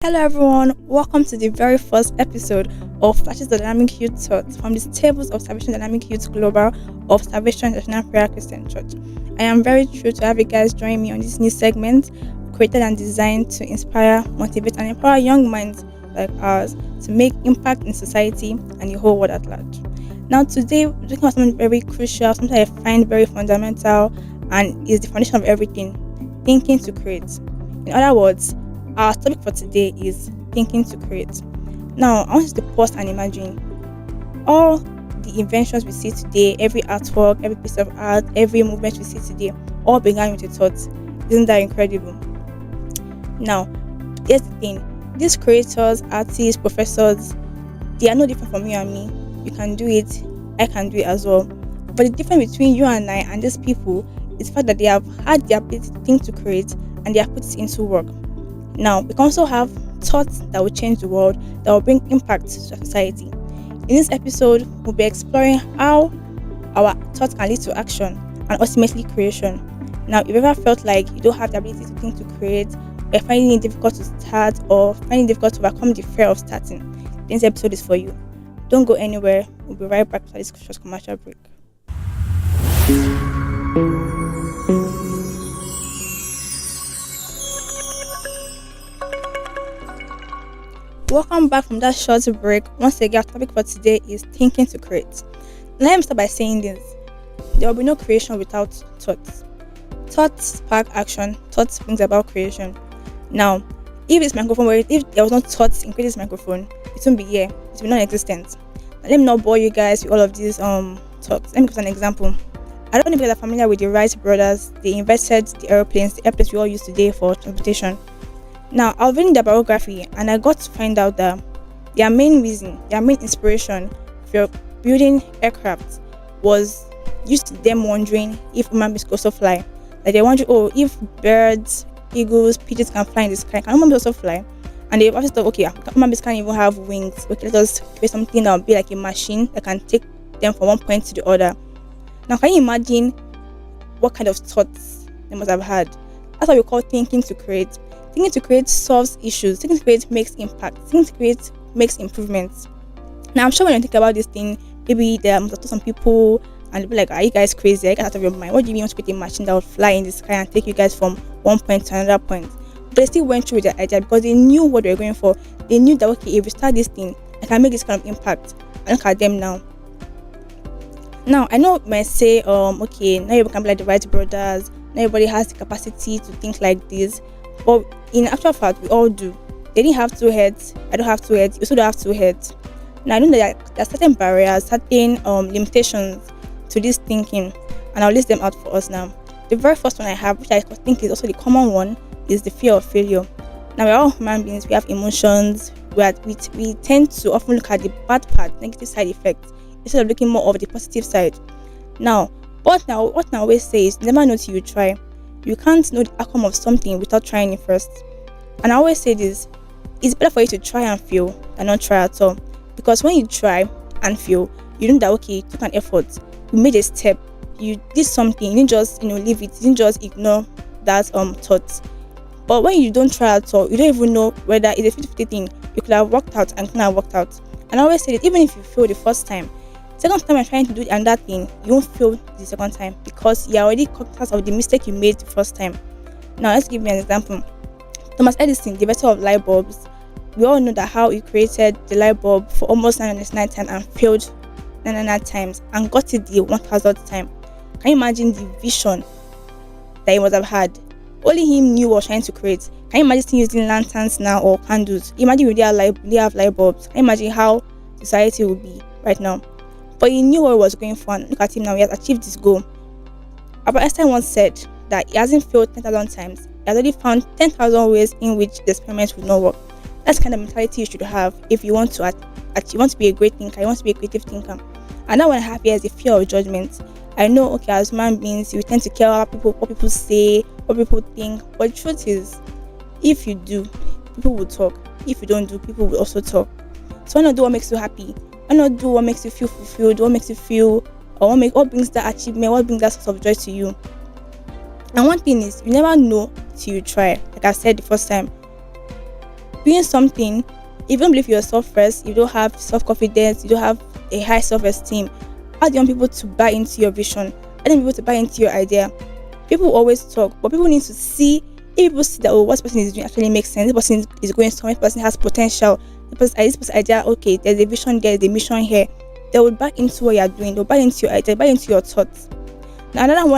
Hello, everyone. Welcome to the very first episode of Flashes of Dynamic Youth Church from the Tables of Salvation Dynamic Youth Global of Salvation International Prayer Christian Church. I am very thrilled to have you guys join me on this new segment created and designed to inspire, motivate, and empower young minds like ours to make impact in society and the whole world at large. Now, today, we're talking about something very crucial, something I find very fundamental, and is the foundation of everything: thinking to create. In other words, our topic for today is thinking to create. Now, I want you to pause and imagine all the inventions we see today, every artwork, every piece of art, every movement we see today, all began with a thought. Isn't that incredible? Now, here's the thing: these creators, artists, professors, they are no different from you and me. You can do it, I can do it as well. But the difference between you and I and these people is the fact that they have had the ability to think to create and they have put it into work. Now, we can also have thoughts that will change the world, that will bring impact to society. In this episode, we'll be exploring how our thoughts can lead to action and ultimately creation. Now, if you ever felt like you don't have the ability to think to create, or finding it difficult to start, or finding it difficult to overcome the fear of starting, this episode is for you. Don't go anywhere. We'll be right back after this short commercial break. Welcome back from that short break. Once again, our topic for today is thinking to create. Let me start by saying this: there will be no creation without thoughts. Thoughts spark action. Thoughts brings about creation. Now, if there was no thoughts in creating this microphone, it won't be here. It will be non-existent. Now, let me not bore you guys with all of these thoughts. Let me give an example. I don't know if you guys are familiar with the Wright brothers. They invented the airplanes we all use today for transportation. Now, I was reading their biography and I got to find out that their main inspiration for building aircraft was used to them wondering if human beings could also fly. Like they wonder, if birds, eagles, pigeons can fly in the sky, can human beings also fly? And they also thought, okay, human beings can't even have wings. Okay, let us create something that will be like a machine that can take them from one point to the other. Now, can you imagine what kind of thoughts they must have had? That's what we call thinking to create. Thinking to create solves issues. Thinking to create makes impact. Thinking to create makes improvements. Now, I'm sure when you think about this thing, maybe there must have some people and they'll be like, are you guys crazy? Are you guys out of your mind? What do you mean you want to create a machine that will fly in the sky and take you guys from one point to another point? But they still went through with their idea because they knew what they were going for. They knew that, okay, if we start this thing, I can make this kind of impact. And look at them now. Now, I know you might say, okay, now you can be like the Wright brothers. Not everybody has the capacity to think like this. But in actual fact, we all do. They didn't have two heads. I don't have two heads. You also don't have two heads. Now, I know that there are certain barriers, certain limitations to this thinking, and I'll list them out for us now. The very first one I have, which I think is also the common one, is the fear of failure. Now, we're all human beings. We have emotions. We tend to often look at the bad part, negative side effects, instead of looking more of the positive side. Now, what I always say is, never know till you try. You can't know the outcome of something without trying it first. And I always say this: it's better for you to try and fail than not try at all. Because when you try and fail, you know that, okay, you took an effort, you made a step, you did something, you didn't just leave it, you didn't just ignore that thought. But when you don't try at all, you don't even know whether it's a 50-50 thing. You could have worked out and couldn't have worked out. And I always say that even if you fail the first time, second time you're trying to do another thing, you won't fail the second time because you're already conscious of the mistake you made the first time. Now, let's give you an example. Thomas Edison, the inventor of light bulbs, we all know that how he created the light bulb for almost 999 times and failed 999 times and got it the 1000th time. Can you imagine the vision that he must have had? Only him knew what he was trying to create. Can you imagine using lanterns now or candles? Imagine if they have light bulbs. Can you imagine how society would be right now? But he knew what he was going for, and look at him now, he has achieved this goal. Albert Einstein once said that he hasn't failed 10,000 times. He has already found 10,000 ways in which the experiment would not work. That's the kind of mentality you should have if you want to you want to be a great thinker, you want to be a creative thinker. And now what I have here is the fear of judgment. I know, okay, as human beings, we tend to care about what people say, what people think. But the truth is, if you do, people will talk. If you don't do, people will also talk. So why not do what makes you happy? Why not do what makes you feel fulfilled? What makes you feel, or what brings that achievement? What brings that source of joy to you? And one thing is, you never know till you try. Like I said the first time, doing something, if you don't believe yourself first, you don't have self-confidence, you don't have a high self-esteem, how do you want people to buy into your vision? How do you want people to buy into your idea? People always talk, but people need to see. If people see that, oh, what this person is doing actually makes sense, this person is going somewhere, this person has potential, this person idea, okay, there's a vision there, there's a mission here, they will buy into what you're doing, they'll buy into your idea, buy into your thoughts. Now, another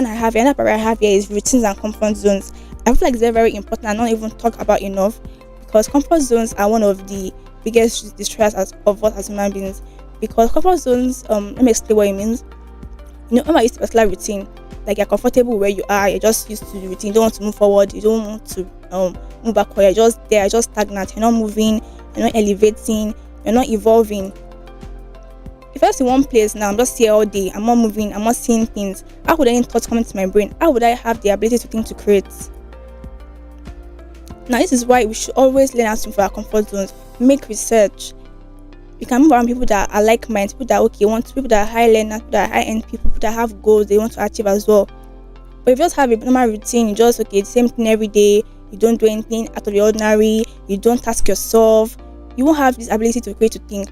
part I have here is routines and comfort zones. I feel like they're very important and not even talk about enough, because comfort zones are one of the biggest destroyers of us as human beings. Because comfort zones, let me explain what it means. When I used to a particular routine, like you're comfortable where you are, you're just used to the routine, you don't want to move forward, you don't want to move backward, you're just there, you're just stagnant, you're not moving, you're not elevating, you're not evolving. If I was in one place now, I'm just here all day, I'm not moving, I'm not seeing things, how would any thoughts come into my brain? How would I have the ability to think, to create? Now, this is why we should always learn how to move for our comfort zones, make research. You can move around people that are like-minded, people that people that are high learners, people that are high-end people that have goals they want to achieve as well. But if you just have a normal routine, you just the same thing every day, you don't do anything out of the ordinary, you don't task yourself, you won't have this ability to create, to think.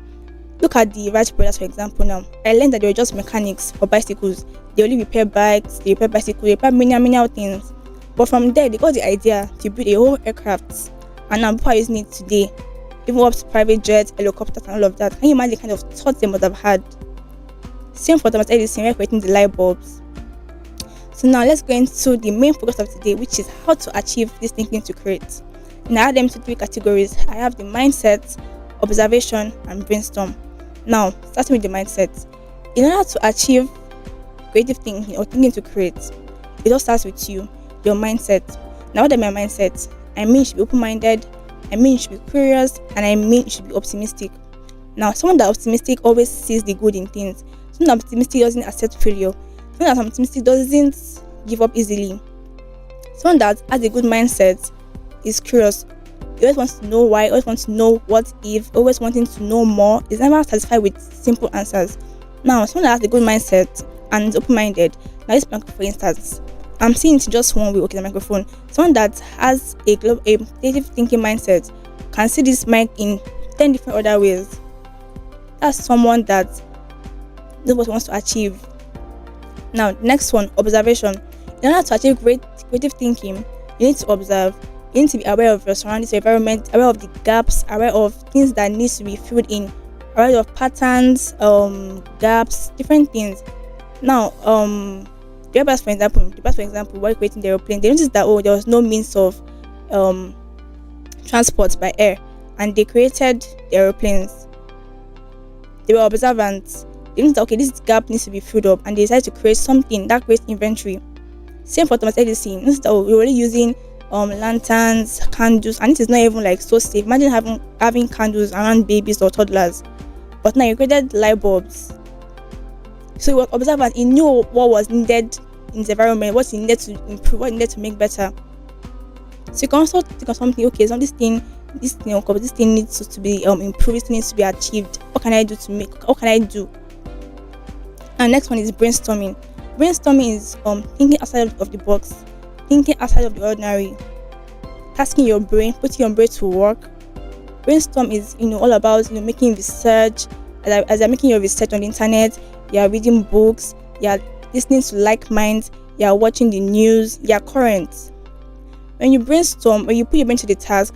Look at the Wright brothers, for example. Now, I learned that they were just mechanics for bicycles. They only repair bikes, they repair bicycles, they repair many other things. But from there, they got the idea to build a whole aircraft, and now people are using it today, even up to private jets, helicopters, and all of that. Can you imagine the kind of thoughts they must have had? Same for Thomas Edison, we're creating the light bulbs. So now let's go into the main focus of today, which is how to achieve this thinking to create. Now I have them into 3 categories. I have the mindset, observation, and brainstorm. Now, starting with the mindset. In order to achieve creative thinking or thinking to create, it all starts with you, your mindset. Now, what is my mindset? I mean, you should be open-minded, I mean, you should be curious, and I mean, you should be optimistic. Now, someone that's optimistic always sees the good in things. Someone that's optimistic doesn't accept failure. Someone that's optimistic doesn't give up easily. Someone that has a good mindset is curious. He always wants to know why, always wants to know what if, always wanting to know more. Is never satisfied with simple answers. Now, someone that has a good mindset and is open-minded. Now, this for instance, I'm seeing it just one way. Okay, the microphone. Someone that has a creative thinking mindset can see this mic in 10 different other ways. That's someone that knows what he wants to achieve. Now, next one, observation. In order to achieve great creative thinking, you need to observe. You need to be aware of your surroundings, your environment, aware of the gaps, aware of things that needs to be filled in, aware of patterns, gaps, different things. Now, the bus, for example, while creating the aeroplane, they noticed that there was no means of transport by air, and they created the aeroplanes. They were observant. They noticed that this gap needs to be filled up, and they decided to create something that creates inventory. Same for Thomas Edison. Noticed that we were already using lanterns, candles, and it is not even so safe. Imagine having candles around babies or toddlers. But now you created light bulbs. So he was observant. He knew what was needed in the environment, what he needed to improve, what he needed to make better. So you can also think of something. Okay, so this thing needs to be improved. This needs to be achieved. What can I do to make? What can I do? And next one is brainstorming. Brainstorming is thinking outside of the box, thinking outside of the ordinary, tasking your brain, putting your brain to work. Brainstorm is all about making research. As you're making your research on the internet, you're reading books, you're listening to like minds, you're watching the news, you're current. When you brainstorm, when you put your brain to the task,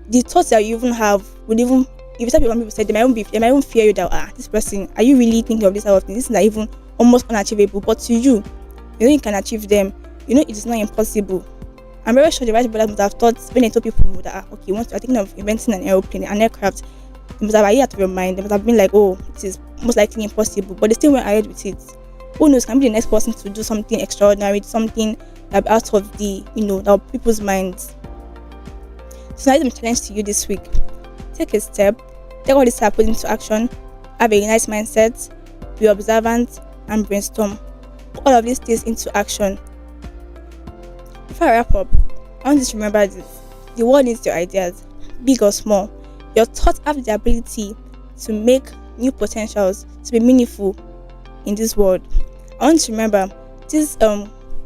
the thoughts that you even have would even, if you start with people say, they might even fear you that this person, are you really thinking of this type of thing? This is not even almost unachievable, but to you, you can achieve them. It is not impossible. I'm very sure the Wright brothers must have thought, when they told people that you are thinking of inventing an airplane, an aircraft, they must have out of your mind. They must have been like, it is most likely impossible, but they still went ahead with it. Who knows, can be the next person to do something extraordinary, something that out of the people's minds. So now, my challenge to you this week: take a step, take all this step, put into action, have a nice mindset, be observant, and brainstorm. Put all of these things into action. Before I wrap up, I want you to remember this: the world needs your ideas, big or small. Your thoughts have the ability to make new potentials, to be meaningful in this world. I want you to remember, these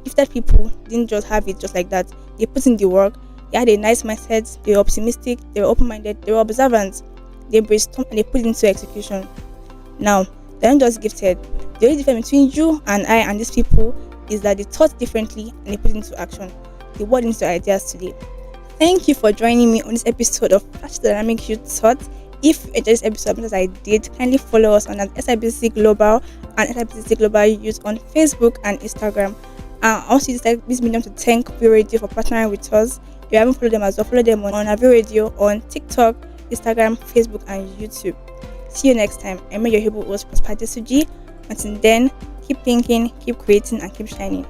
gifted people didn't just have it just like that. They put in the work, They had a nice mindset, they were optimistic, they were open minded, they were observant, they brainstormed and they put it into execution. Now, they're not just gifted. The only difference between you and I and these people is that they thought differently and they put it into action. They word into ideas today. Thank you for joining me on this episode of Flash Dynamic Youth Thought. If you enjoyed this episode as I did, kindly follow us on SIBC Global and SIBC Global Youth on Facebook and Instagram. I also use this medium to thank View Radio for partnering with us. If you haven't followed them as well, follow them on View Radio on TikTok, Instagram, Facebook, and YouTube. See you next time. I'm your Hebrew host, Prosper Adesuji. Until then, keep thinking, keep creating, and keep shining.